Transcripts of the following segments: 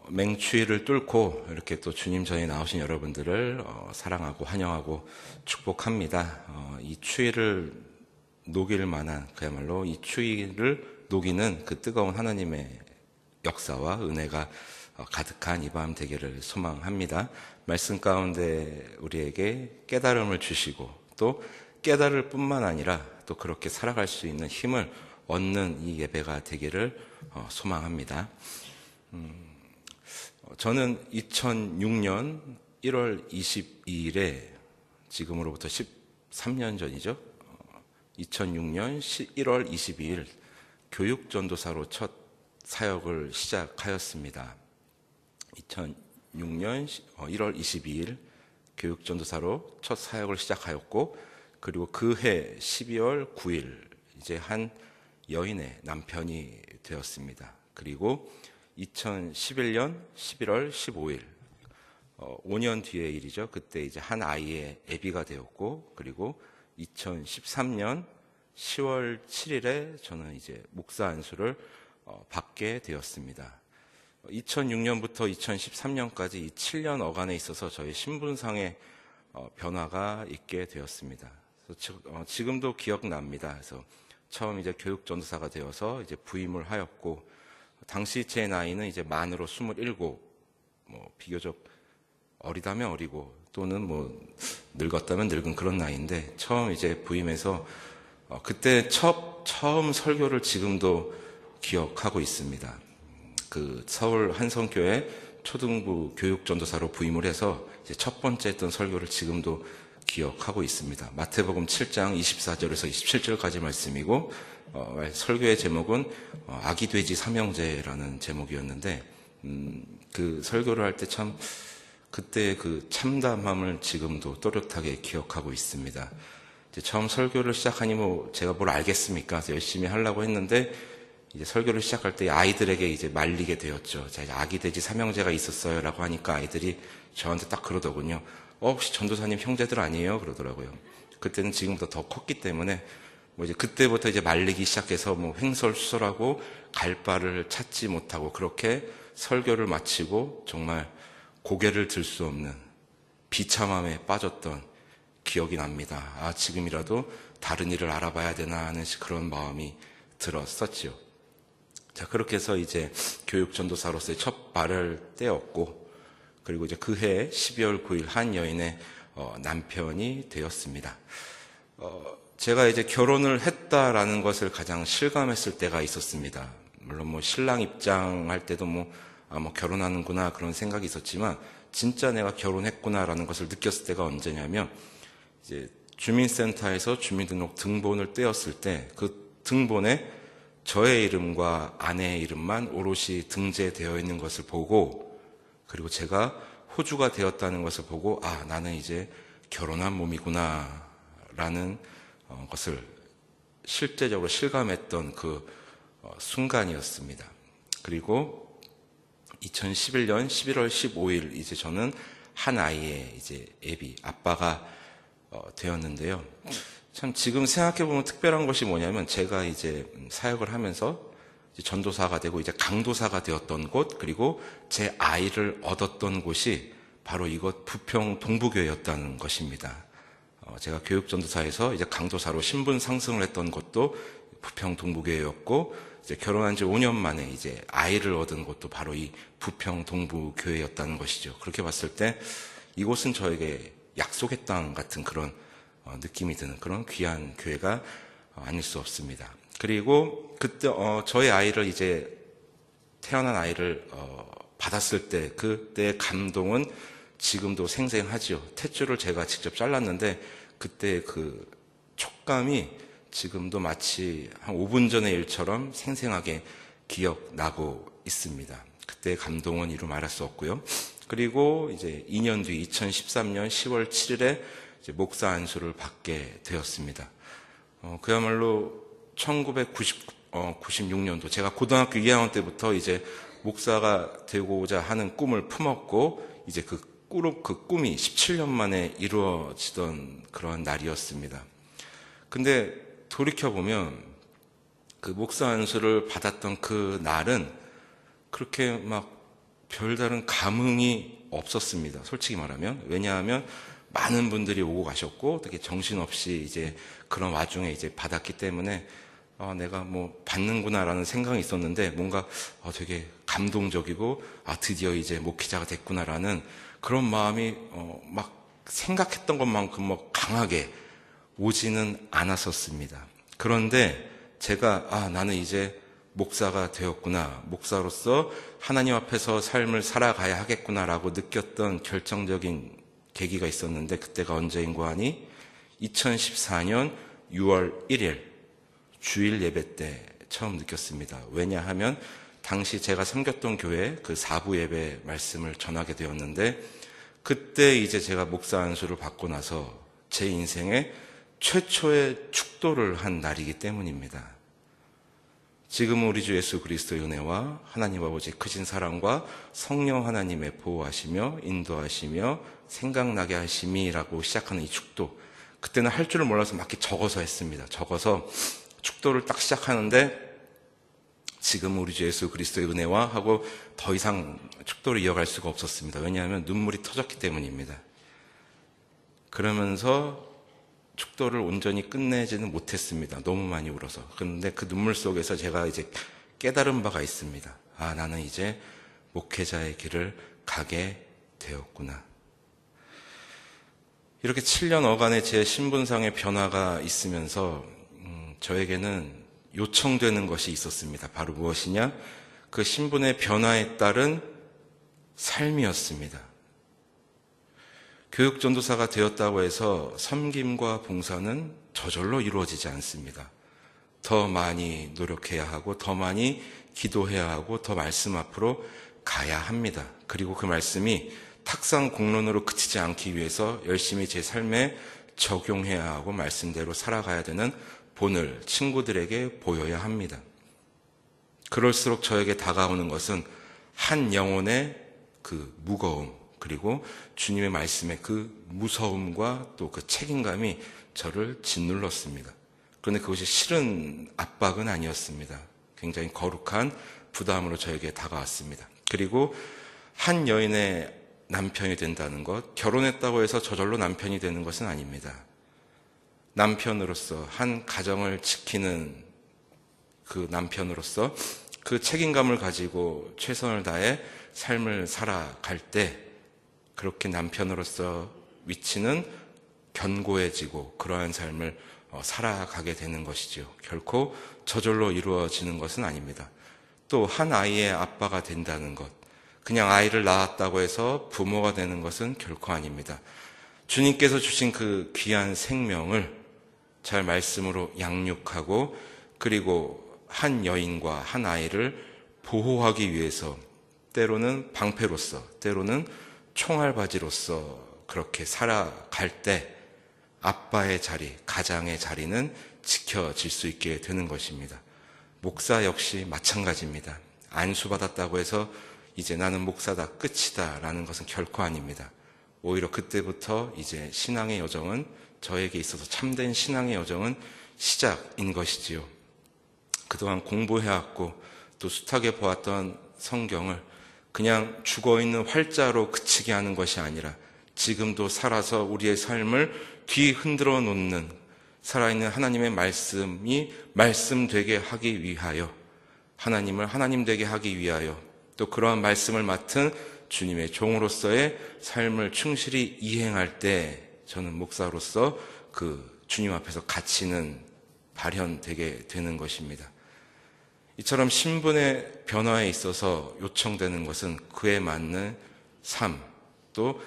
맹추위를 뚫고 이렇게 또 주님 전에 나오신 여러분들을 사랑하고 환영하고 축복합니다. 이 추위를 녹일 만한, 그야말로 이 추위를 녹이는 그 뜨거운 하나님의 역사와 은혜가 가득한 이 밤 되기를 소망합니다. 말씀 가운데 우리에게 깨달음을 주시고 또 깨달을 뿐만 아니라 또 그렇게 살아갈 수 있는 힘을 얻는 이 예배가 되기를 소망합니다. 저는 2006년 1월 22일에 지금으로부터 13년 전이죠. 2006년 1월 22일 교육전도사로 첫 사역을 시작하였습니다. 2006년 1월 22일 교육전도사로 첫 사역을 시작하였고, 그리고 그해 12월 9일 이제 한 여인의 남편이 되었습니다. 그리고 2011년 11월 15일 5년 뒤의 일이죠. 그때 이제 한 아이의 애비가 되었고, 그리고 2013년 10월 7일에 저는 이제 목사 안수를 받게 되었습니다. 2006년부터 2013년까지 이 7년 어간에 있어서 저희 신분상의 변화가 있게 되었습니다. 그래서 지금도 기억납니다. 그래서 처음 이제 교육전도사가 되어서 이제 부임을 하였고, 당시 제 나이는 이제 만으로 27, 비교적 어리다면 어리고 또는 늙었다면 늙은 그런 나이인데, 처음 이제 부임해서 그때 처음 설교를 지금도 기억하고 있습니다. 그 서울 한성교회 초등부 교육전도사로 부임을 해서 이제 첫 번째 했던 설교를 지금도 기억하고 있습니다. 마태복음 7장 24절에서 27절까지 말씀이고, 설교의 제목은 아기 돼지 삼형제라는 제목이었는데, 그 설교를 할 때 참 그때 그 참담함을 지금도 또렷하게 기억하고 있습니다. 이제 처음 설교를 시작하니 제가 뭘 알겠습니까? 그래서 열심히 하려고 했는데, 이제 설교를 시작할 때 아이들에게 이제 말리게 되었죠. 자, 아기 돼지 삼형제가 있었어요라고 하니까 아이들이 저한테 딱 그러더군요. 혹시 전도사님 형제들 아니에요? 그러더라고요. 그때는 지금보다 더 컸기 때문에 이제 그때부터 이제 말리기 시작해서 횡설수설하고 갈 바를 찾지 못하고 그렇게 설교를 마치고 정말 고개를 들 수 없는 비참함에 빠졌던 기억이 납니다. 지금이라도 다른 일을 알아봐야 되나 하는 그런 마음이 들었었죠. 자, 그렇게 해서 이제 교육전도사로서의 첫 발을 떼었고, 그리고 이제 그해 12월 9일 한 여인의 남편이 되었습니다. 제가 이제 결혼을 했다라는 것을 가장 실감했을 때가 있었습니다. 물론 신랑 입장할 때도 결혼하는구나 그런 생각이 있었지만, 진짜 내가 결혼했구나라는 것을 느꼈을 때가 언제냐면, 이제 주민센터에서 주민등록 등본을 떼었을 때 그 등본에 저의 이름과 아내의 이름만 오롯이 등재되어 있는 것을 보고, 그리고 제가 호주가 되었다는 것을 보고, 나는 이제 결혼한 몸이구나 라는 것을 실제적으로 실감했던 그 순간이었습니다. 그리고 2011년 11월 15일 이제 저는 한 아이의 이제 애비, 아빠가 되었는데요. 참 지금 생각해보면 특별한 것이 뭐냐면, 제가 이제 사역을 하면서 이제 전도사가 되고 이제 강도사가 되었던 곳, 그리고 제 아이를 얻었던 곳이 바로 이곳 부평 동부교회였다는 것입니다. 제가 교육전도사에서 이제 강도사로 신분 상승을 했던 곳도 부평 동부교회였고, 이제 결혼한 지 5년 만에 이제 아이를 얻은 곳도 바로 이 부평 동부교회였다는 것이죠. 그렇게 봤을 때 이곳은 저에게 약속의 땅 같은 그런 느낌이 드는 그런 귀한 교회가 아닐 수 없습니다. 그리고 그때 저의 아이를 이제 태어난 아이를 받았을 때 그때 감동은 지금도 생생하죠. 탯줄을 제가 직접 잘랐는데 그때 그 촉감이 지금도 마치 한 5분 전의 일처럼 생생하게 기억나고 있습니다. 그때의 감동은 이루 말할 수 없고요. 그리고 이제 2년 뒤 2013년 10월 7일에 이제 목사 안수를 받게 되었습니다. 그야말로 1996년도 제가 고등학교 2학년 때부터 이제 목사가 되고자 하는 꿈을 품었고, 이제 그 꿈이 17년 만에 이루어지던 그런 날이었습니다. 근데 돌이켜보면 그 목사 안수를 받았던 그 날은 그렇게 별다른 감흥이 없었습니다. 솔직히 말하면. 왜냐하면 많은 분들이 오고 가셨고 되게 정신없이 이제 그런 와중에 이제 받았기 때문에 내가 뭐 받는구나라는 생각이 있었는데 뭔가 되게 감동적이고 드디어 이제 목회자가 됐구나라는 그런 마음이 막 생각했던 것만큼 뭐 강하게 오지는 않았었습니다. 그런데 제가 나는 이제 목사가 되었구나, 목사로서 하나님 앞에서 삶을 살아가야 하겠구나라고 느꼈던 결정적인 계기가 있었는데, 그때가 언제인고 하니 2014년 6월 1일 주일 예배 때 처음 느꼈습니다. 왜냐하면 당시 제가 섬겼던 교회 그 4부 예배 말씀을 전하게 되었는데, 그때 이제 제가 목사 안수를 받고 나서 제 인생에 최초의 축도를 한 날이기 때문입니다. 지금 우리 주 예수 그리스도의 은혜와 하나님 아버지 크신 사랑과 성령 하나님의 보호하시며 인도하시며 생각나게 하심이라고 시작하는 이 축도, 그때는 할 줄을 몰라서 막 이렇게 적어서 했습니다. 적어서 축도를 딱 시작하는데 지금 우리 주 예수 그리스도의 은혜와 하고 더 이상 축도를 이어갈 수가 없었습니다. 왜냐하면 눈물이 터졌기 때문입니다. 그러면서 축도를 온전히 끝내지는 못했습니다. 너무 많이 울어서. 그런데 그 눈물 속에서 제가 이제 깨달은 바가 있습니다. 나는 이제 목회자의 길을 가게 되었구나. 이렇게 7년 어간의 제 신분상의 변화가 있으면서 저에게는 요청되는 것이 있었습니다. 바로 무엇이냐? 그 신분의 변화에 따른 삶이었습니다. 교육전도사가 되었다고 해서 섬김과 봉사는 저절로 이루어지지 않습니다. 더 많이 노력해야 하고 더 많이 기도해야 하고 더 말씀 앞으로 가야 합니다. 그리고 그 말씀이 탁상 공론으로 그치지 않기 위해서 열심히 제 삶에 적용해야 하고 말씀대로 살아가야 되는 본을 친구들에게 보여야 합니다. 그럴수록 저에게 다가오는 것은 한 영혼의 그 무거움, 그리고 주님의 말씀의 그 무서움과 또 그 책임감이 저를 짓눌렀습니다. 그런데 그것이 싫은 압박은 아니었습니다. 굉장히 거룩한 부담으로 저에게 다가왔습니다. 그리고 한 여인의 남편이 된다는 것, 결혼했다고 해서 저절로 남편이 되는 것은 아닙니다. 남편으로서, 한 가정을 지키는 그 남편으로서 그 책임감을 가지고 최선을 다해 삶을 살아갈 때 그렇게 남편으로서 위치는 견고해지고 그러한 삶을 살아가게 되는 것이지요. 결코 저절로 이루어지는 것은 아닙니다. 또 한 아이의 아빠가 된다는 것, 그냥 아이를 낳았다고 해서 부모가 되는 것은 결코 아닙니다. 주님께서 주신 그 귀한 생명을 잘 말씀으로 양육하고 그리고 한 여인과 한 아이를 보호하기 위해서 때로는 방패로서, 때로는 총알바지로서 그렇게 살아갈 때 아빠의 자리, 가장의 자리는 지켜질 수 있게 되는 것입니다. 목사 역시 마찬가지입니다. 안수받았다고 해서 이제 나는 목사다, 끝이다 라는 것은 결코 아닙니다. 오히려 그때부터 이제 신앙의 여정은, 저에게 있어서 참된 신앙의 여정은 시작인 것이지요. 그동안 공부해왔고 또 숱하게 보았던 성경을 그냥 죽어있는 활자로 그치게 하는 것이 아니라 지금도 살아서 우리의 삶을 뒤흔들어 놓는 살아있는 하나님의 말씀이 말씀되게 하기 위하여, 하나님을 하나님 되게 하기 위하여, 또 그러한 말씀을 맡은 주님의 종으로서의 삶을 충실히 이행할 때 저는 목사로서 그 주님 앞에서 가치는 발현되게 되는 것입니다. 이처럼 신분의 변화에 있어서 요청되는 것은 그에 맞는 삶, 또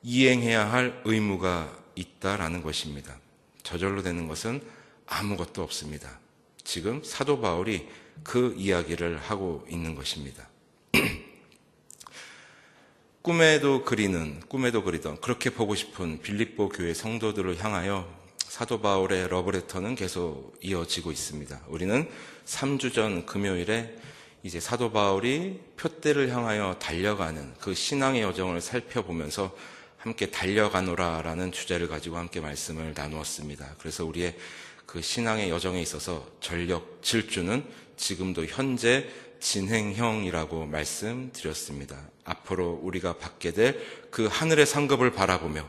이행해야 할 의무가 있다라는 것입니다. 저절로 되는 것은 아무것도 없습니다. 지금 사도 바울이 그 이야기를 하고 있는 것입니다. 꿈에도 그리던 그렇게 보고 싶은 빌립보 교회 성도들을 향하여 사도 바울의 러브레터는 계속 이어지고 있습니다. 우리는 3주 전 금요일에 이제 사도 바울이 표대를 향하여 달려가는 그 신앙의 여정을 살펴보면서 함께 달려가노라라는 주제를 가지고 함께 말씀을 나누었습니다. 그래서 우리의 그 신앙의 여정에 있어서 전력 질주는 지금도 현재 진행형이라고 말씀드렸습니다. 앞으로 우리가 받게 될 그 하늘의 상급을 바라보며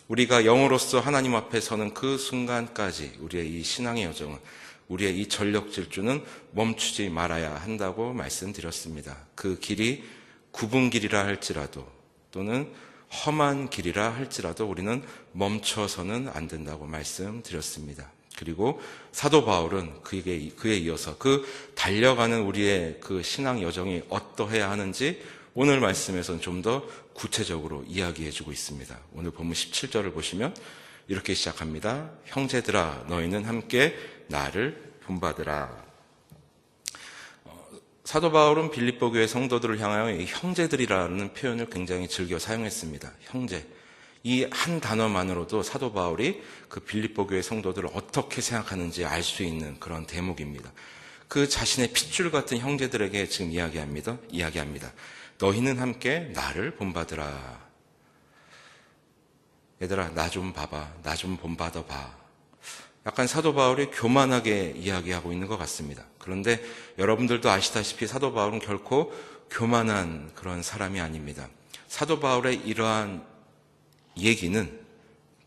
우리가 영으로서 하나님 앞에 서는 그 순간까지 우리의 이 신앙의 여정은, 우리의 이 전력 질주는 멈추지 말아야 한다고 말씀드렸습니다. 그 길이 굽은 길이라 할지라도 또는 험한 길이라 할지라도 우리는 멈춰서는 안 된다고 말씀드렸습니다. 그리고 사도 바울은 그에 이어서 그 달려가는 우리의 그 신앙 여정이 어떠해야 하는지 오늘 말씀에서는 좀 더 구체적으로 이야기해 주고 있습니다. 오늘 본문 17절을 보시면 이렇게 시작합니다. 형제들아 너희는 함께 나를 본받으라. 사도 바울은 빌립보 교회 성도들을 향하여 이 형제들이라는 표현을 굉장히 즐겨 사용했습니다. 형제. 이 한 단어만으로도 사도 바울이 그 빌립보 교회 성도들을 어떻게 생각하는지 알 수 있는 그런 대목입니다. 그 자신의 핏줄 같은 형제들에게 지금 이야기합니다. 너희는 함께 나를 본받으라. 얘들아, 나 좀 봐봐. 나 좀 본받아 봐. 약간 사도 바울이 교만하게 이야기하고 있는 것 같습니다. 그런데 여러분들도 아시다시피 사도 바울은 결코 교만한 그런 사람이 아닙니다. 사도 바울의 이러한 얘기는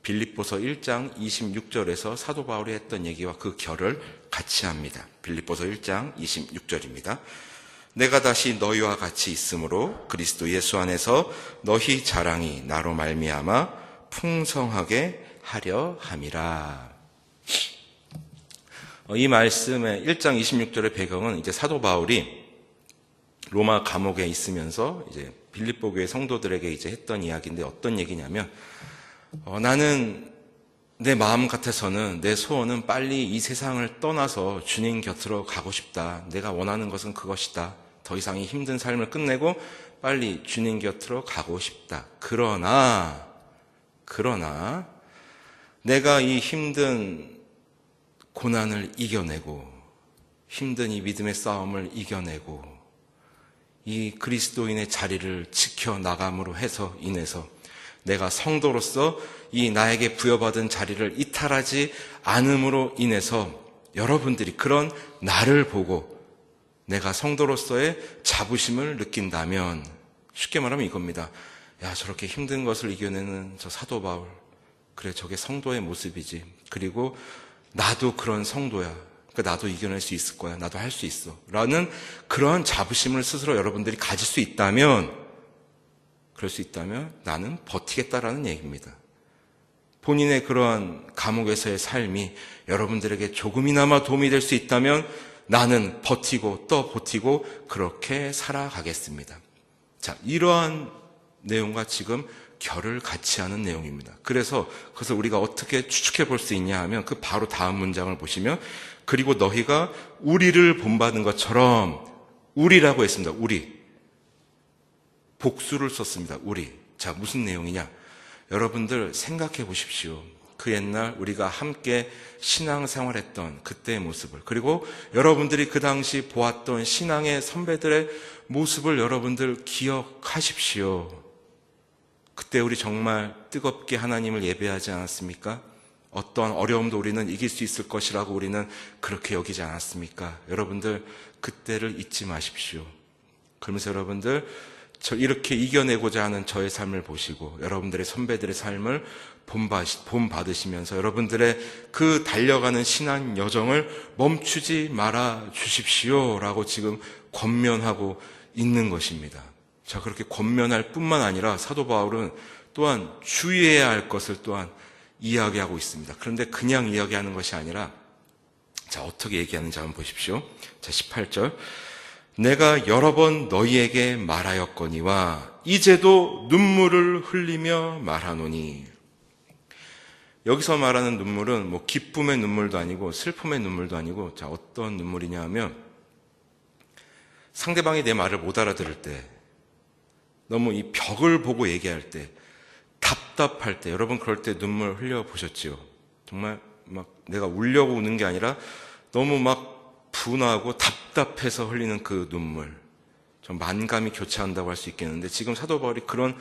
빌립보서 1장 26절에서 사도 바울이 했던 얘기와 그 결을 같이 합니다. 빌립보서 1장 26절입니다. 내가 다시 너희와 같이 있으므로 그리스도 예수 안에서 너희 자랑이 나로 말미암아 풍성하게 하려 함이라. 이 말씀의 1장 26절의 배경은 이제 사도 바울이 로마 감옥에 있으면서 이제 빌립보 교회 성도들에게 이제 했던 이야기인데 어떤 얘기냐면 나는 내 마음 같아서는 내 소원은 빨리 이 세상을 떠나서 주님 곁으로 가고 싶다. 내가 원하는 것은 그것이다. 더 이상 이 힘든 삶을 끝내고 빨리 주님 곁으로 가고 싶다. 그러나 내가 이 힘든 고난을 이겨내고 힘든 이 믿음의 싸움을 이겨내고 이 그리스도인의 자리를 지켜나감으로 인해서 내가 성도로서 이 나에게 부여받은 자리를 이탈하지 않음으로 인해서 여러분들이 그런 나를 보고 내가 성도로서의 자부심을 느낀다면 쉽게 말하면 이겁니다. 야, 저렇게 힘든 것을 이겨내는 저 사도 바울, 그래 저게 성도의 모습이지. 그리고 나도 그런 성도야. 그러니까 나도 이겨낼 수 있을 거야. 나도 할 수 있어. 라는 그런 자부심을 스스로 여러분들이 가질 수 있다면, 그럴 수 있다면 나는 버티겠다라는 얘기입니다. 본인의 그러한 감옥에서의 삶이 여러분들에게 조금이나마 도움이 될 수 있다면 나는 버티고 또 버티고 그렇게 살아가겠습니다. 자, 이러한 내용과 지금 결을 같이 하는 내용입니다. 그래서 그것을 우리가 어떻게 추측해 볼 수 있냐 하면 그 바로 다음 문장을 보시면 그리고 너희가 우리를 본받은 것처럼 우리라고 했습니다. 우리. 복수를 썼습니다. 우리. 자, 무슨 내용이냐? 여러분들 생각해 보십시오. 그 옛날 우리가 함께 신앙생활했던 그때의 모습을, 그리고 여러분들이 그 당시 보았던 신앙의 선배들의 모습을 여러분들 기억하십시오. 그때 우리 정말 뜨겁게 하나님을 예배하지 않았습니까? 어떠한 어려움도 우리는 이길 수 있을 것이라고 우리는 그렇게 여기지 않았습니까? 여러분들 그때를 잊지 마십시오. 그러면서 여러분들 이렇게 이겨내고자 하는 저의 삶을 보시고 여러분들의 선배들의 삶을 본받으시면서 여러분들의 그 달려가는 신앙 여정을 멈추지 말아 주십시오라고 지금 권면하고 있는 것입니다. 자, 그렇게 권면할 뿐만 아니라 사도 바울은 또한 주의해야 할 것을 또한 이야기하고 있습니다. 그런데 그냥 이야기하는 것이 아니라 자, 어떻게 얘기하는지 한번 보십시오. 자, 18절. 내가 여러 번 너희에게 말하였거니와 이제도 눈물을 흘리며 말하노니. 여기서 말하는 눈물은 뭐 기쁨의 눈물도 아니고 슬픔의 눈물도 아니고 자, 어떤 눈물이냐 하면 상대방이 내 말을 못 알아들을 때, 너무 이 벽을 보고 얘기할 때, 답답할 때, 여러분 그럴 때 눈물 흘려 보셨지요? 정말 막 내가 울려고 우는 게 아니라 너무 막 분하고 답답해서 흘리는 그 눈물, 좀 만감이 교차한다고 할 수 있겠는데 지금 사도 바울이 그런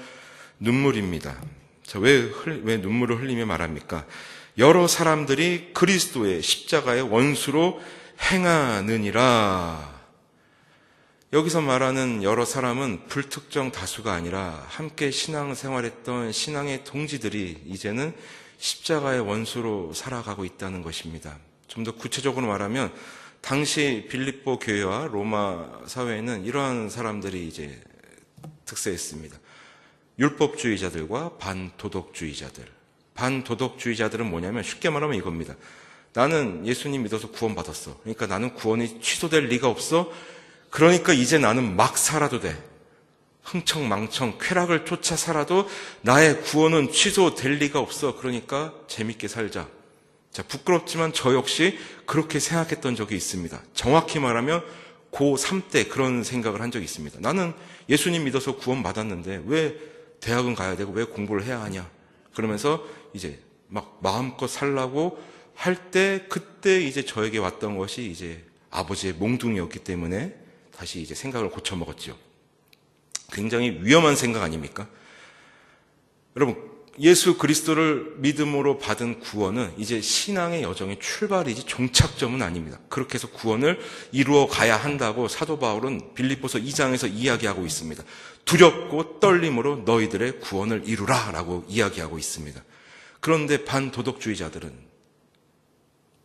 눈물입니다. 자, 왜 눈물을 흘리며 말합니까? 여러 사람들이 그리스도의 십자가의 원수로 행하느니라. 여기서 말하는 여러 사람은 불특정 다수가 아니라 함께 신앙생활했던 신앙의 동지들이 이제는 십자가의 원수로 살아가고 있다는 것입니다. 좀 더 구체적으로 말하면 당시 빌립보 교회와 로마 사회에는 이러한 사람들이 이제 특세했습니다. 율법주의자들과 반도덕주의자들. 반도덕주의자들은 뭐냐면 쉽게 말하면 이겁니다. 나는 예수님 믿어서 구원받았어. 그러니까 나는 구원이 취소될 리가 없어. 그러니까 이제 나는 막 살아도 돼. 흥청망청 쾌락을 쫓아 살아도 나의 구원은 취소될 리가 없어. 그러니까 재밌게 살자. 자, 부끄럽지만 저 역시 그렇게 생각했던 적이 있습니다. 정확히 말하면 고3 때 그런 생각을 한 적이 있습니다. 나는 예수님 믿어서 구원받았는데 왜 대학은 가야 되고 왜 공부를 해야 하냐. 그러면서 이제 막 마음껏 살라고 할 때 그때 이제 저에게 왔던 것이 이제 아버지의 몽둥이였기 때문에 다시 이제 생각을 고쳐먹었죠. 굉장히 위험한 생각 아닙니까? 여러분, 예수 그리스도를 믿음으로 받은 구원은 이제 신앙의 여정의 출발이지 종착점은 아닙니다. 그렇게 해서 구원을 이루어 가야 한다고 사도 바울은 빌립보서 2장에서 이야기하고 있습니다. 두렵고 떨림으로 너희들의 구원을 이루라 라고 이야기하고 있습니다. 그런데 반도덕주의자들은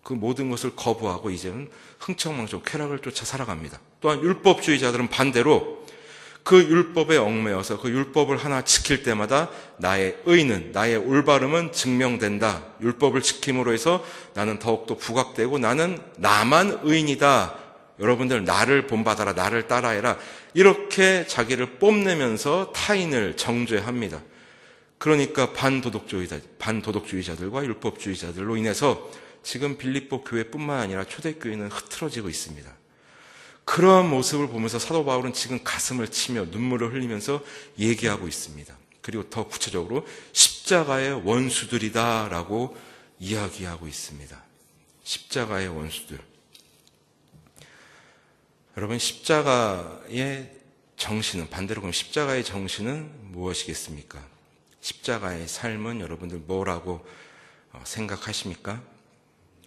그 모든 것을 거부하고 이제는 흥청망청 쾌락을 쫓아 살아갑니다. 또한 율법주의자들은 반대로 그 율법에 얽매여서 그 율법을 하나 지킬 때마다 나의 의는, 나의 올바름은 증명된다. 율법을 지킴으로 해서 나는 더욱더 부각되고 나는 나만 의인이다. 여러분들 나를 본받아라, 나를 따라해라. 이렇게 자기를 뽐내면서 타인을 정죄합니다. 그러니까 반도덕주의자들과 율법주의자들로 인해서 지금 빌립보 교회뿐만 아니라 초대교회는 흐트러지고 있습니다. 그러한 모습을 보면서 사도 바울은 지금 가슴을 치며 눈물을 흘리면서 얘기하고 있습니다. 그리고 더 구체적으로 십자가의 원수들이다라고 이야기하고 있습니다. 십자가의 원수들. 여러분, 십자가의 정신은, 반대로 그럼 십자가의 정신은 무엇이겠습니까? 십자가의 삶은 여러분들 뭐라고 생각하십니까?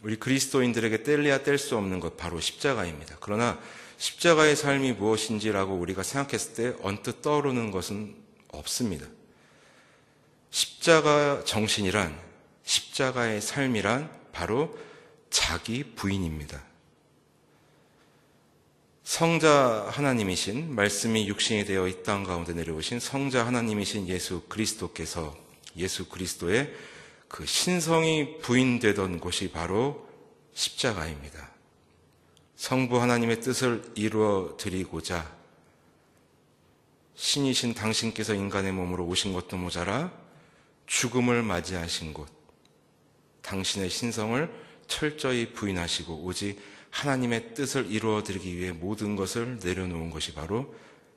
우리 그리스도인들에게 뗄래야 뗄 수 없는 것 바로 십자가입니다. 그러나 십자가의 삶이 무엇인지라고 우리가 생각했을 때 언뜻 떠오르는 것은 없습니다. 십자가 정신이란, 십자가의 삶이란 바로 자기 부인입니다. 성자 하나님이신, 말씀이 육신이 되어 이 땅 가운데 내려오신 성자 하나님이신 예수 그리스도께서, 예수 그리스도의 그 신성이 부인되던 곳이 바로 십자가입니다. 성부 하나님의 뜻을 이루어 드리고자 신이신 당신께서 인간의 몸으로 오신 것도 모자라 죽음을 맞이하신 곳, 당신의 신성을 철저히 부인하시고 오직 하나님의 뜻을 이루어 드리기 위해 모든 것을 내려놓은 것이 바로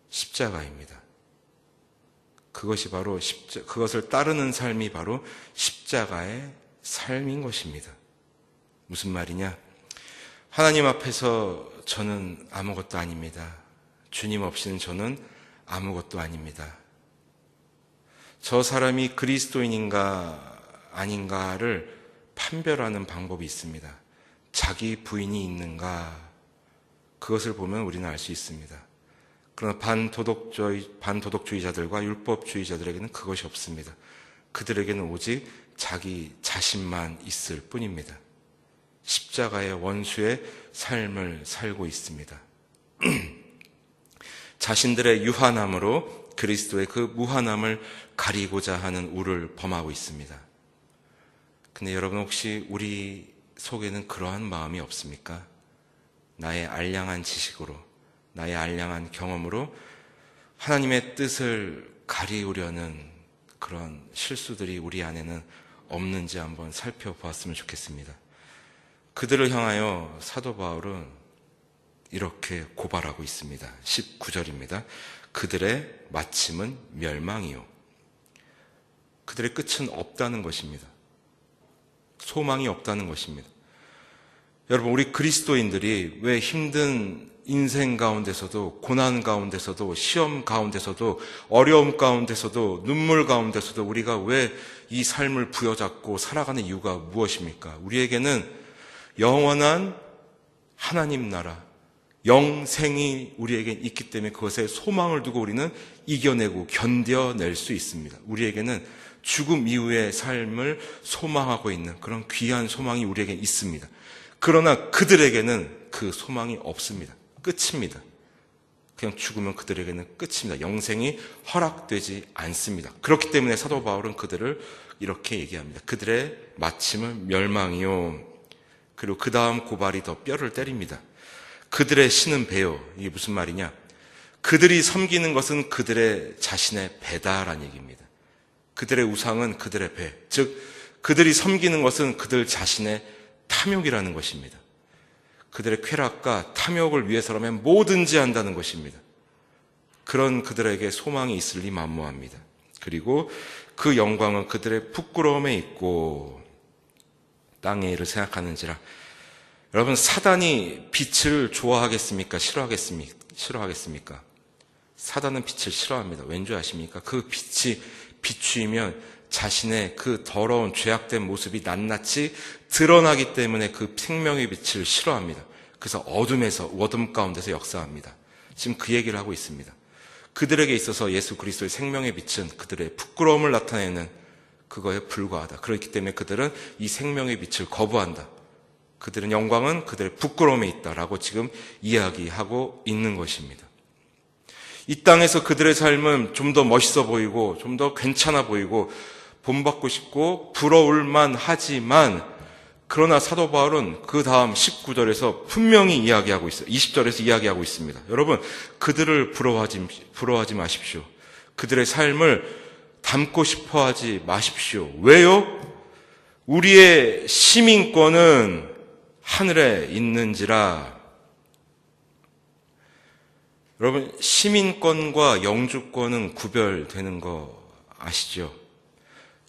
십자가입니다. 그것이 바로 그것을 따르는 삶이 바로 십자가의 삶인 것입니다. 무슨 말이냐? 하나님 앞에서 저는 아무것도 아닙니다. 주님 없이는 저는 아무것도 아닙니다. 저 사람이 그리스도인인가 아닌가를 판별하는 방법이 있습니다. 자기 부인이 있는가, 그것을 보면 우리는 알 수 있습니다. 그러나 반도덕주의자들과 율법주의자들에게는 그것이 없습니다. 그들에게는 오직 자기 자신만 있을 뿐입니다. 십자가의 원수의 삶을 살고 있습니다. 자신들의 유한함으로 그리스도의 그 무한함을 가리고자 하는 우를 범하고 있습니다. 근데 여러분, 혹시 우리 속에는 그러한 마음이 없습니까? 나의 알량한 지식으로, 나의 알량한 경험으로 하나님의 뜻을 가리우려는 그런 실수들이 우리 안에는 없는지 한번 살펴보았으면 좋겠습니다. 그들을 향하여 사도 바울은 이렇게 고발하고 있습니다. 19절입니다. 그들의 마침은 멸망이요. 그들의 끝은 없다는 것입니다. 소망이 없다는 것입니다. 여러분, 우리 그리스도인들이 왜 힘든 인생 가운데서도, 고난 가운데서도, 시험 가운데서도, 어려움 가운데서도, 눈물 가운데서도 우리가 왜 이 삶을 부여잡고 살아가는 이유가 무엇입니까? 우리에게는 영원한 하나님 나라, 영생이 우리에게 있기 때문에 그것에 소망을 두고 우리는 이겨내고 견뎌낼 수 있습니다. 우리에게는 죽음 이후의 삶을 소망하고 있는 그런 귀한 소망이 우리에게 있습니다. 그러나 그들에게는 그 소망이 없습니다. 끝입니다. 그냥 죽으면 그들에게는 끝입니다. 영생이 허락되지 않습니다. 그렇기 때문에 사도 바울은 그들을 이렇게 얘기합니다. 그들의 마침은 멸망이요. 그리고 그 다음 고발이 더 뼈를 때립니다. 그들의 신은 배요. 이게 무슨 말이냐? 그들이 섬기는 것은 그들의 자신의 배다라는 얘기입니다. 그들의 우상은 그들의 배. 즉 그들이 섬기는 것은 그들 자신의 탐욕이라는 것입니다. 그들의 쾌락과 탐욕을 위해서라면 뭐든지 한다는 것입니다. 그런 그들에게 소망이 있을 리 만무합니다. 그리고 그 영광은 그들의 부끄러움에 있고 땅의 일을 생각하는지라. 여러분, 사단이 빛을 좋아하겠습니까? 싫어하겠습니까? 사단은 빛을 싫어합니다. 왠지 아십니까? 그 빛이 비추이면 자신의 그 더러운 죄악된 모습이 낱낱이 드러나기 때문에 그 생명의 빛을 싫어합니다. 그래서 어둠 가운데서 역사합니다. 지금 그 얘기를 하고 있습니다. 그들에게 있어서 예수 그리스도의 생명의 빛은 그들의 부끄러움을 나타내는 그거에 불과하다. 그렇기 때문에 그들은 이 생명의 빛을 거부한다. 그들은 영광은 그들의 부끄러움에 있다라고 지금 이야기하고 있는 것입니다. 이 땅에서 그들의 삶은 좀 더 멋있어 보이고 좀 더 괜찮아 보이고 본받고 싶고 부러울만 하지만, 그러나 사도 바울은 그 다음 19절에서 분명히 이야기하고 있어요. 20절에서 이야기하고 있습니다. 여러분, 그들을 부러워하지 마십시오. 그들의 삶을 담고 싶어 하지 마십시오. 왜요? 우리의 시민권은 하늘에 있는지라. 여러분, 시민권과 영주권은 구별되는 거 아시죠?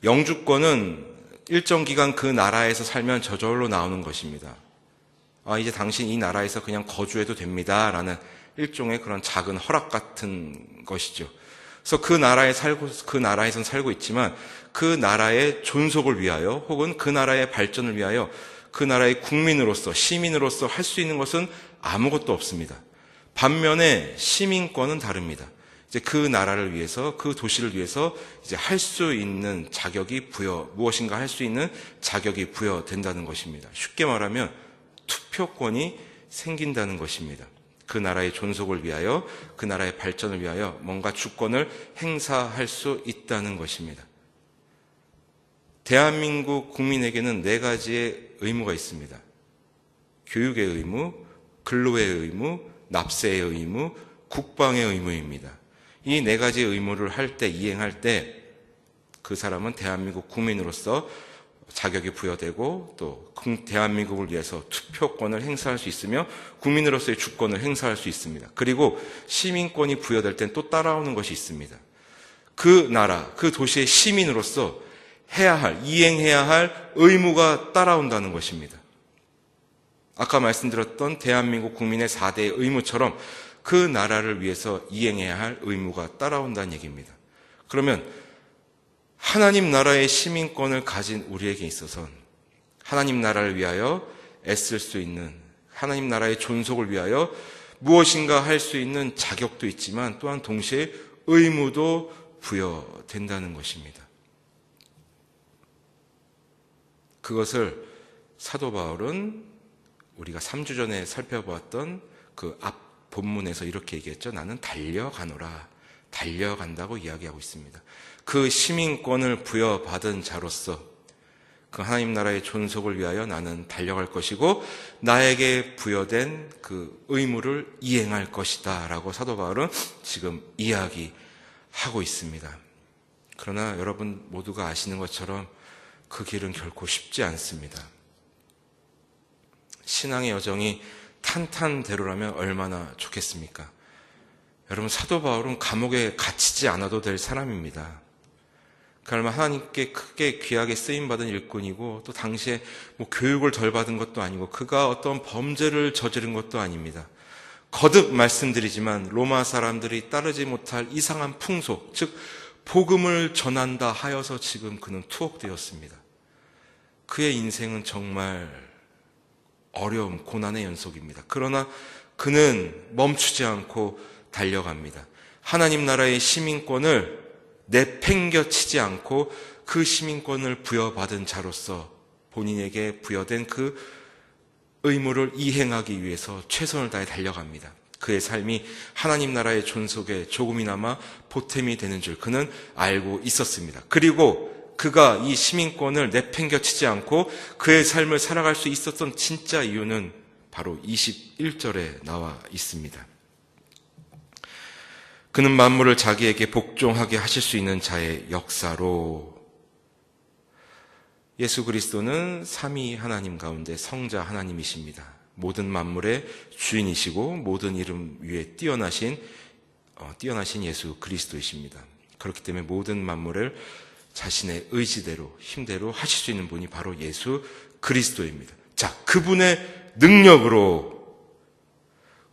영주권은 일정 기간 그 나라에서 살면 저절로 나오는 것입니다. 이제 당신 이 나라에서 그냥 거주해도 됩니다. 라는 일종의 그런 작은 허락 같은 것이죠. 그래서 그 나라에선 살고 있지만 그 나라의 존속을 위하여 혹은 그 나라의 발전을 위하여 그 나라의 국민으로서, 시민으로서 할 수 있는 것은 아무것도 없습니다. 반면에 시민권은 다릅니다. 이제 그 나라를 위해서, 그 도시를 위해서 이제 할 수 있는 무엇인가 할 수 있는 자격이 부여된다는 것입니다. 쉽게 말하면 투표권이 생긴다는 것입니다. 그 나라의 존속을 위하여, 그 나라의 발전을 위하여 뭔가 주권을 행사할 수 있다는 것입니다. 대한민국 국민에게는 4가지의 의무가 있습니다. 교육의 의무, 근로의 의무, 납세의 의무, 국방의 의무입니다. 이 4가지 의무를 이행할 때 그 사람은 대한민국 국민으로서 자격이 부여되고 또 대한민국을 위해서 투표권을 행사할 수 있으며 국민으로서의 주권을 행사할 수 있습니다. 그리고 시민권이 부여될 땐 또 따라오는 것이 있습니다. 그 나라, 그 도시의 시민으로서 이행해야 할 의무가 따라온다는 것입니다. 아까 말씀드렸던 대한민국 국민의 4대의 의무처럼 그 나라를 위해서 이행해야 할 의무가 따라온다는 얘기입니다. 그러면 하나님 나라의 시민권을 가진 우리에게 있어서는 하나님 나라를 위하여 애쓸 수 있는, 하나님 나라의 존속을 위하여 무엇인가 할 수 있는 자격도 있지만 또한 동시에 의무도 부여된다는 것입니다. 그것을 사도 바울은 우리가 3주 전에 살펴보았던 그 앞 본문에서 이렇게 얘기했죠. 나는 달려가노라. 달려간다고 이야기하고 있습니다. 그 시민권을 부여받은 자로서 그 하나님 나라의 존속을 위하여 나는 달려갈 것이고 나에게 부여된 그 의무를 이행할 것이다 라고 사도 바울은 지금 이야기하고 있습니다. 그러나 여러분 모두가 아시는 것처럼 그 길은 결코 쉽지 않습니다. 신앙의 여정이 탄탄대로라면 얼마나 좋겠습니까? 여러분, 사도 바울은 감옥에 갇히지 않아도 될 사람입니다. 그러면 하나님께 크게 귀하게 쓰임받은 일꾼이고 또 당시에 교육을 덜 받은 것도 아니고 그가 어떤 범죄를 저지른 것도 아닙니다. 거듭 말씀드리지만 로마 사람들이 따르지 못할 이상한 풍속, 즉 복음을 전한다 하여서 지금 그는 투옥되었습니다. 그의 인생은 정말 어려움, 고난의 연속입니다. 그러나 그는 멈추지 않고 달려갑니다. 하나님 나라의 시민권을 내팽겨치지 않고 그 시민권을 부여받은 자로서 본인에게 부여된 그 의무를 이행하기 위해서 최선을 다해 달려갑니다. 그의 삶이 하나님 나라의 존속에 조금이나마 보탬이 되는 줄 그는 알고 있었습니다. 그리고 그가 이 시민권을 내팽겨치지 않고 그의 삶을 살아갈 수 있었던 진짜 이유는 바로 21절에 나와 있습니다. 그는 만물을 자기에게 복종하게 하실 수 있는 자의 역사로. 예수 그리스도는 삼위 하나님 가운데 성자 하나님이십니다. 모든 만물의 주인이시고 모든 이름 위에 뛰어나신 예수 그리스도이십니다. 그렇기 때문에 모든 만물을 자신의 의지대로 힘대로 하실 수 있는 분이 바로 예수 그리스도입니다. 자, 그분의 능력으로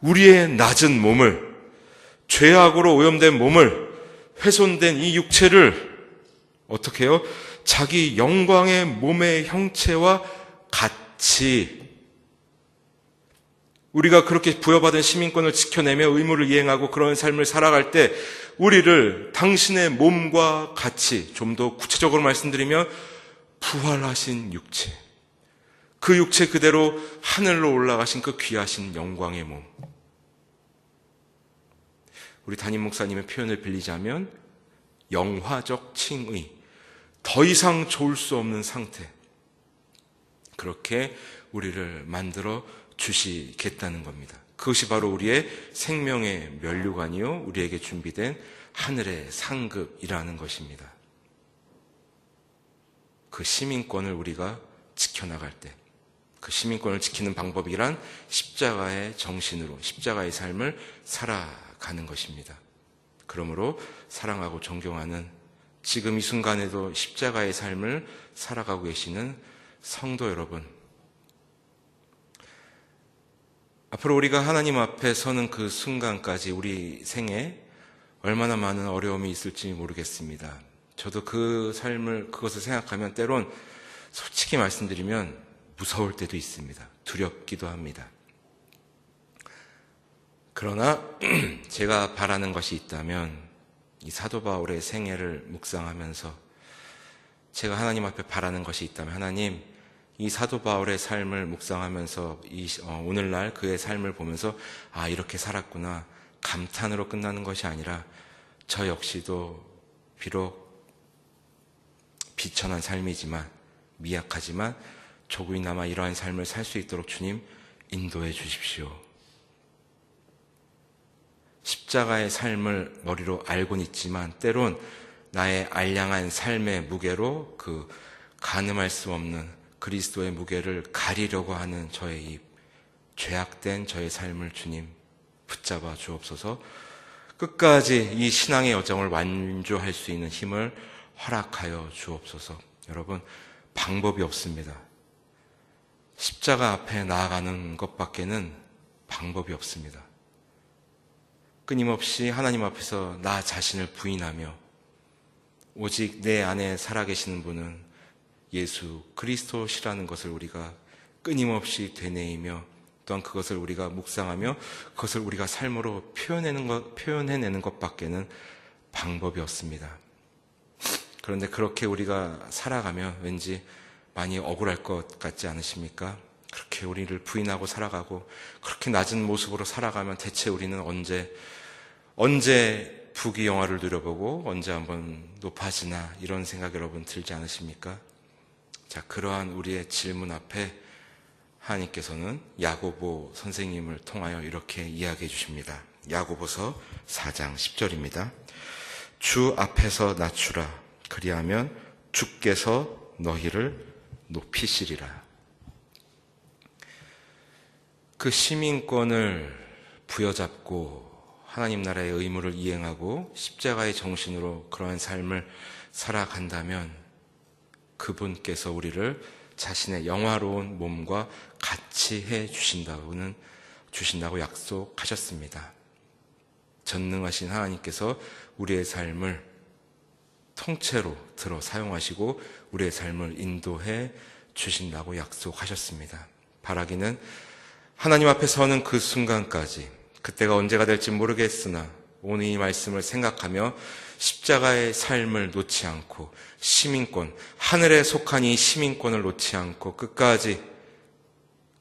우리의 낮은 몸을, 죄악으로 오염된 몸을, 훼손된 이 육체를 어떻게 해요? 자기 영광의 몸의 형체와 같이 우리가 그렇게 부여받은 시민권을 지켜내며 의무를 이행하고 그런 삶을 살아갈 때 우리를 당신의 몸과 같이, 좀 더 구체적으로 말씀드리면 부활하신 육체, 그 육체 그대로 하늘로 올라가신 그 귀하신 영광의 몸, 우리 담임 목사님의 표현을 빌리자면 영화적 칭의, 더 이상 좋을 수 없는 상태, 그렇게 우리를 만들어 주시겠다는 겁니다. 그것이 바로 우리의 생명의 면류관이요 우리에게 준비된 하늘의 상급이라는 것입니다. 그 시민권을 우리가 지켜나갈 때, 그 시민권을 지키는 방법이란 십자가의 정신으로 십자가의 삶을 살아가는 것입니다. 그러므로 사랑하고 존경하는 지금 이 순간에도 십자가의 삶을 살아가고 계시는 성도 여러분, 앞으로 우리가 하나님 앞에 서는 그 순간까지 우리 생에 얼마나 많은 어려움이 있을지 모르겠습니다. 저도 그 삶을, 그것을 생각하면 때론 솔직히 말씀드리면 무서울 때도 있습니다. 두렵기도 합니다. 그러나 제가 바라는 것이 있다면 이 사도 바울의 생애를 묵상하면서 제가 하나님 앞에 바라는 것이 있다면, 하나님, 이 사도 바울의 삶을 묵상하면서 오늘날 그의 삶을 보면서 아, 이렇게 살았구나, 감탄으로 끝나는 것이 아니라 저 역시도 비록 비천한 삶이지만, 미약하지만 조금이나마 이러한 삶을 살 수 있도록 주님 인도해 주십시오. 십자가의 삶을 머리로 알고는 있지만 때론 나의 알량한 삶의 무게로 그 가늠할 수 없는 그리스도의 무게를 가리려고 하는 저의 이 죄악된 저의 삶을 주님 붙잡아 주옵소서. 끝까지 이 신앙의 여정을 완주할 수 있는 힘을 허락하여 주옵소서. 여러분, 방법이 없습니다. 십자가 앞에 나아가는 것밖에는 방법이 없습니다. 끊임없이 하나님 앞에서 나 자신을 부인하며 오직 내 안에 살아계시는 분은 예수 그리스도시라는 것을 우리가 끊임없이 되뇌이며 또한 그것을 우리가 묵상하며 그것을 우리가 삶으로 표현해내는 것밖에는 방법이 없습니다. 그런데 그렇게 우리가 살아가면 왠지 많이 억울할 것 같지 않으십니까? 그렇게 우리를 부인하고 살아가고 그렇게 낮은 모습으로 살아가면 대체 우리는 언제 부귀 영화를 누려보고 언제 한번 높아지나, 이런 생각 여러분 들지 않으십니까? 자, 그러한 우리의 질문 앞에 하나님께서는 야고보 선생님을 통하여 이렇게 이야기해 주십니다. 야고보서 4장 10절입니다. 주 앞에서 낮추라. 그리하면 주께서 너희를 높이시리라. 그 시민권을 부여잡고 하나님 나라의 의무를 이행하고 십자가의 정신으로 그러한 삶을 살아간다면 그분께서 우리를 자신의 영화로운 몸과 같이 해 주신다고 약속하셨습니다. 전능하신 하나님께서 우리의 삶을 통째로 들어 사용하시고 우리의 삶을 인도해 주신다고 약속하셨습니다. 바라기는 하나님 앞에 서는 그 순간까지, 그때가 언제가 될지 모르겠으나 오늘 이 말씀을 생각하며 십자가의 삶을 놓지 않고 시민권, 하늘에 속한 이 시민권을 놓지 않고 끝까지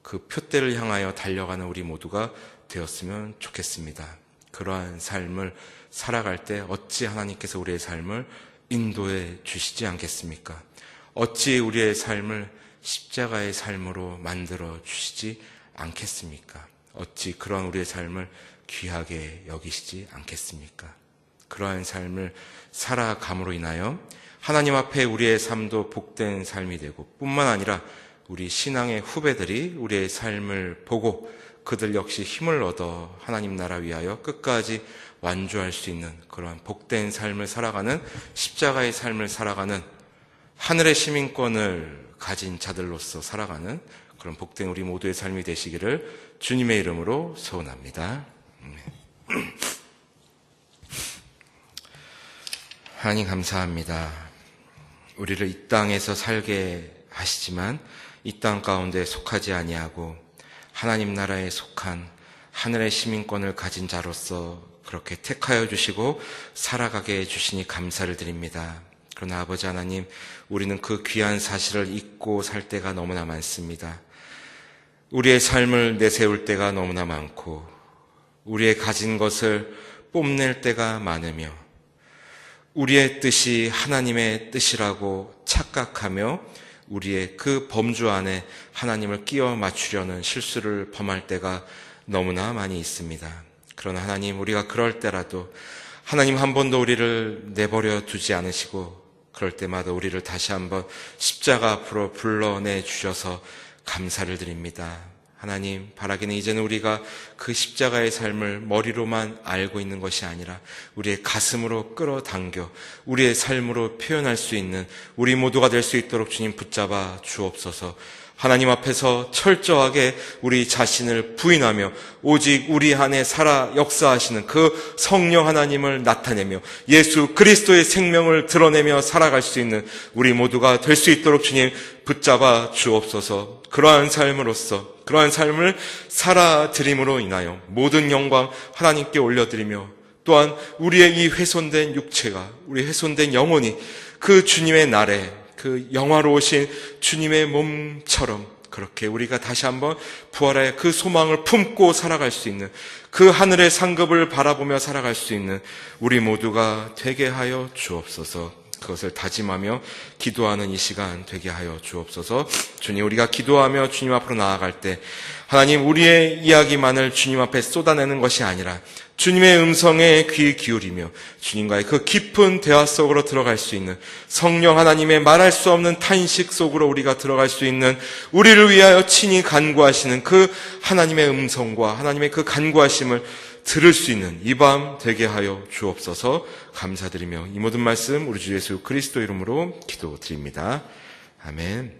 그 표대를 향하여 달려가는 우리 모두가 되었으면 좋겠습니다. 그러한 삶을 살아갈 때 어찌 하나님께서 우리의 삶을 인도해 주시지 않겠습니까? 어찌 우리의 삶을 십자가의 삶으로 만들어 주시지 않겠습니까? 어찌 그런 우리의 삶을 귀하게 여기시지 않겠습니까? 그러한 삶을 살아감으로 인하여 하나님 앞에 우리의 삶도 복된 삶이 되고, 뿐만 아니라 우리 신앙의 후배들이 우리의 삶을 보고 그들 역시 힘을 얻어 하나님 나라 위하여 끝까지 완주할 수 있는 그러한 복된 삶을 살아가는, 십자가의 삶을 살아가는, 하늘의 시민권을 가진 자들로서 살아가는 그런 복된 우리 모두의 삶이 되시기를 주님의 이름으로 소원합니다. 하나님 감사합니다. 우리를 이 땅에서 살게 하시지만 이 땅 가운데 속하지 아니하고 하나님 나라에 속한 하늘의 시민권을 가진 자로서 그렇게 택하여 주시고 살아가게 해주시니 감사를 드립니다. 그러나 아버지 하나님, 우리는 그 귀한 사실을 잊고 살 때가 너무나 많습니다. 우리의 삶을 내세울 때가 너무나 많고, 우리의 가진 것을 뽐낼 때가 많으며, 우리의 뜻이 하나님의 뜻이라고 착각하며 우리의 그 범주 안에 하나님을 끼워 맞추려는 실수를 범할 때가 너무나 많이 있습니다. 그러나 하나님, 우리가 그럴 때라도 하나님 한 번도 우리를 내버려 두지 않으시고 그럴 때마다 우리를 다시 한번 십자가 앞으로 불러내 주셔서 감사를 드립니다. 하나님, 바라기는 이제는 우리가 그 십자가의 삶을 머리로만 알고 있는 것이 아니라 우리의 가슴으로 끌어당겨 우리의 삶으로 표현할 수 있는 우리 모두가 될 수 있도록 주님 붙잡아 주옵소서. 하나님 앞에서 철저하게 우리 자신을 부인하며 오직 우리 안에 살아 역사하시는 그 성령 하나님을 나타내며 예수 그리스도의 생명을 드러내며 살아갈 수 있는 우리 모두가 될 수 있도록 주님 붙잡아 주옵소서. 그러한 삶으로서, 그러한 삶을 살아드림으로 인하여 모든 영광 하나님께 올려드리며, 또한 우리의 이 훼손된 육체가, 우리 훼손된 영혼이 그 주님의 날에 그 영화로우신 주님의 몸처럼 그렇게 우리가 다시 한번 부활하여 그 소망을 품고 살아갈 수 있는, 그 하늘의 상급을 바라보며 살아갈 수 있는 우리 모두가 되게 하여 주옵소서. 그것을 다짐하며 기도하는 이 시간 되게 하여 주옵소서. 주님, 우리가 기도하며 주님 앞으로 나아갈 때 하나님, 우리의 이야기만을 주님 앞에 쏟아내는 것이 아니라 주님의 음성에 귀 기울이며 주님과의 그 깊은 대화 속으로 들어갈 수 있는, 성령 하나님의 말할 수 없는 탄식 속으로 우리가 들어갈 수 있는, 우리를 위하여 친히 간구하시는 그 하나님의 음성과 하나님의 그 간구하심을 들을 수 있는 이 밤 되게 하여 주옵소서. 감사드리며 이 모든 말씀 우리 주 예수 그리스도 이름으로 기도드립니다. 아멘.